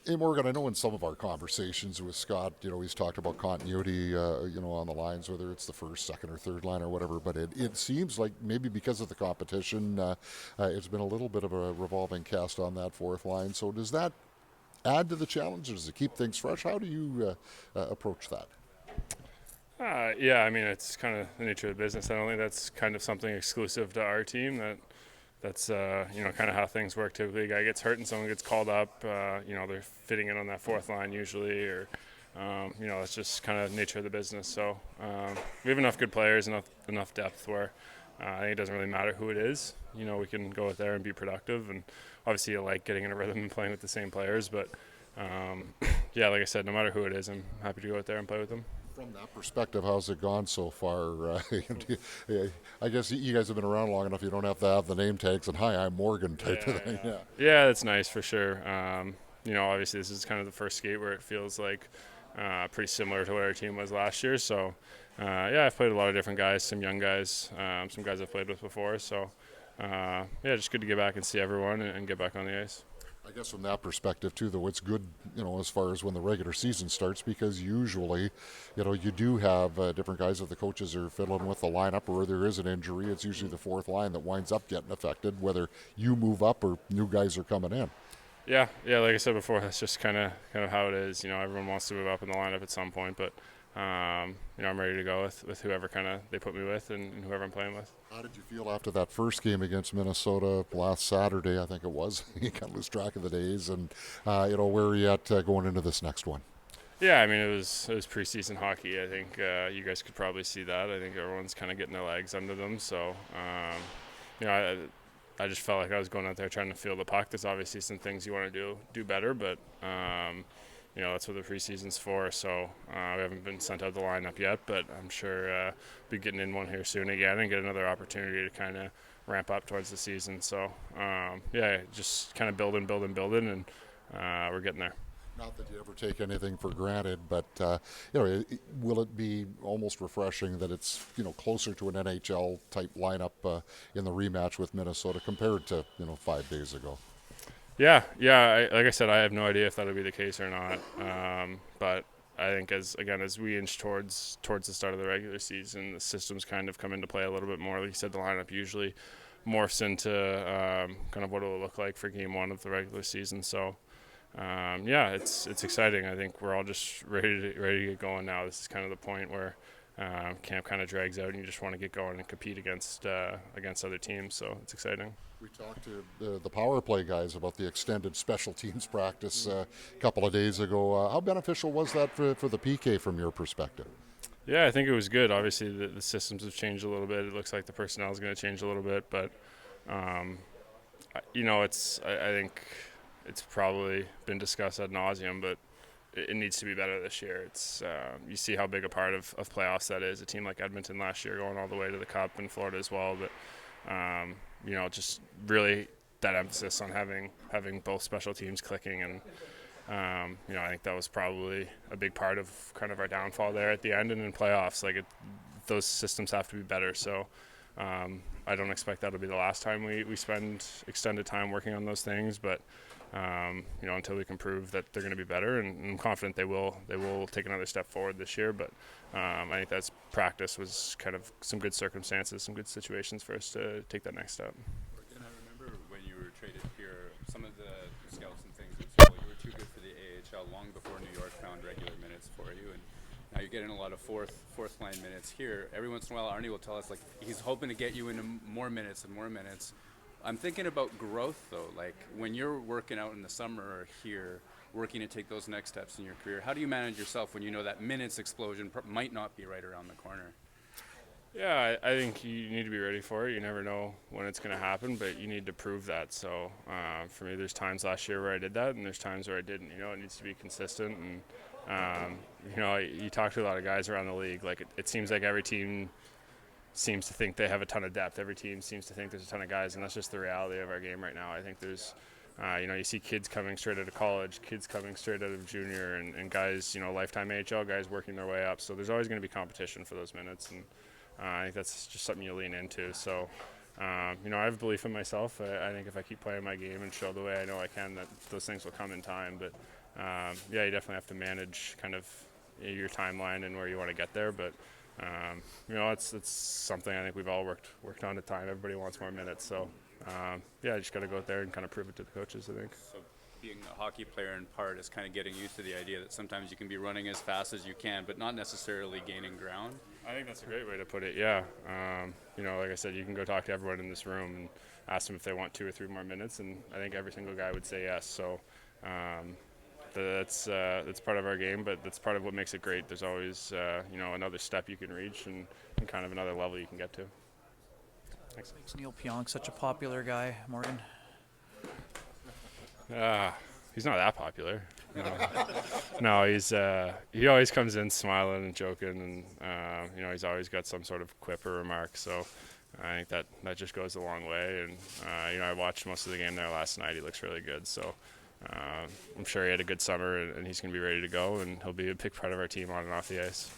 Hey Morgan, I know in some of our conversations with Scott, he's talked about continuity, on the lines, whether it's the first, second, or third line or whatever. But it seems like maybe because of the competition, it's been a little bit of a revolving cast on that fourth line. So does that add to the challenge? Does it keep things fresh? How do you approach that? Yeah, I mean it's kind of the nature of the business. I don't think that's kind of something exclusive to our team. That's kind of how things work. Typically, a guy gets hurt and someone gets called up. They're fitting in on that fourth line usually, or it's just kind of nature of the business. So we have enough good players, enough depth where I think it doesn't really matter who it is. We can go out there and be productive, and obviously you like getting in a rhythm and playing with the same players. But yeah, like I said, no matter who it is, I'm happy to go out there and play with them. From that perspective, how's it gone so far? I guess you guys have been around long enough. You don't have to have the name tags and "Hi, I'm Morgan" type of Yeah, thing. yeah, Yeah. yeah. That's nice for sure. Obviously this is kind of the first skate where it feels like pretty similar to what our team was last year. So, yeah, I've played a lot of different guys, some young guys, some guys I've played with before. So, yeah, just good to get back and see everyone and get back on the ice. I guess from that perspective too, though, it's good, as far as when the regular season starts, because usually, you do have different guys that the coaches are fiddling with the lineup, or there is an injury. It's usually the fourth line that winds up getting affected, whether you move up or new guys are coming in. Yeah. Like I said before, that's just kind of how it is. Everyone wants to move up in the lineup at some point, but I'm ready to go with whoever kind of they put me with and whoever I'm playing with. How did you feel after that first game against Minnesota last Saturday? I think it was. You kind of lose track of the days, and where are you at going into this next one? Yeah, I mean it was preseason hockey. I think you guys could probably see that. I think everyone's kind of getting their legs under them. So, you know, I just felt like I was going out there trying to feel the puck. There's obviously some things you want to do better, but that's what the preseason's for. So we haven't been sent out the lineup yet, but I'm sure be getting in one here soon again and get another opportunity to kind of ramp up towards the season. So yeah, just kind of building, and we're getting there. Not that you ever take anything for granted, but will it be almost refreshing that it's closer to an NHL type lineup in the rematch with Minnesota compared to 5 days ago? Yeah. Like I said, I have no idea if that'll be the case or not. But I think as we inch towards the start of the regular season, the systems kind of come into play a little bit more. Like you said, the lineup usually morphs into kind of what it'll look like for game one of the regular season. So. Yeah, it's exciting. I think we're all just ready to get going now. This is kind of the point where camp kind of drags out, and you just want to get going and compete against other teams. So it's exciting. We talked to the power play guys about the extended special teams practice a couple of days ago. How beneficial was that for the PK from your perspective? Yeah, I think it was good. Obviously, the systems have changed a little bit. It looks like the personnel is going to change a little bit, but I think it's probably been discussed ad nauseum, but it needs to be better this year. It's you see how big a part of playoffs that is. A team like Edmonton last year going all the way to the Cup, and Florida as well. But just really that emphasis on having both special teams clicking, and I think that was probably a big part of kind of our downfall there at the end and in playoffs. Those systems have to be better. So. I don't expect that'll be the last time we spend extended time working on those things, but until we can prove that they're going to be better, and I'm confident they will take another step forward this year. But I think that's practice was kind of some good circumstances, some good situations for us to take that next step. And I remember when you were traded here, some of the scouts and things would say, well, you were too good for the AHL long before New York found regular minutes for you, and now you're getting a lot of fourth line minutes here. Every once in a while, Arnie will tell us he's hoping to get you into more minutes and more minutes. I'm thinking about growth though. Like when you're working out in the summer or here, working to take those next steps in your career, how do you manage yourself when you know that minutes explosion might not be right around the corner? Yeah, I think you need to be ready for it. You never know when it's going to happen, but you need to prove that. So for me, there's times last year where I did that, and there's times where I didn't. It needs to be consistent. And you talk to a lot of guys around the league. It seems like every team seems to think they have a ton of depth. Every team seems to think there's a ton of guys, and that's just the reality of our game right now. I think there's, you see kids coming straight out of college, kids coming straight out of junior, and guys, lifetime AHL guys working their way up. So there's always going to be competition for those minutes, and I think that's just something you lean into. So You know, I have belief in myself. I think if I keep playing my game and show the way I know I can, that those things will come in time. But yeah, you definitely have to manage kind of your timeline and where you want to get there. But you know, it's something I think we've all worked on at time. Everybody wants more minutes, so yeah, I just got to go out there and kind of prove it to the coaches, I think. So being a hockey player in part is kind of getting used to the idea that sometimes you can be running as fast as you can, but not necessarily gaining ground. I think that's a great way to put it. Yeah, you know, like I said, you can go talk to everyone in this room and ask them if they want 2 or 3 more minutes, and I think every single guy would say yes. So that's part of our game, but that's part of what makes it great. There's always you know, another step you can reach and kind of another level you can get to. Thanks. Makes Neil Pionk such a popular guy, Morgan? He's not that popular. No, he's he always comes in smiling and joking, and you know, he's always got some sort of quip or remark. So I think that just goes a long way. And you know, I watched most of the game there last night. He looks really good. So I'm sure he had a good summer, and he's going to be ready to go, and he'll be a big part of our team on and off the ice.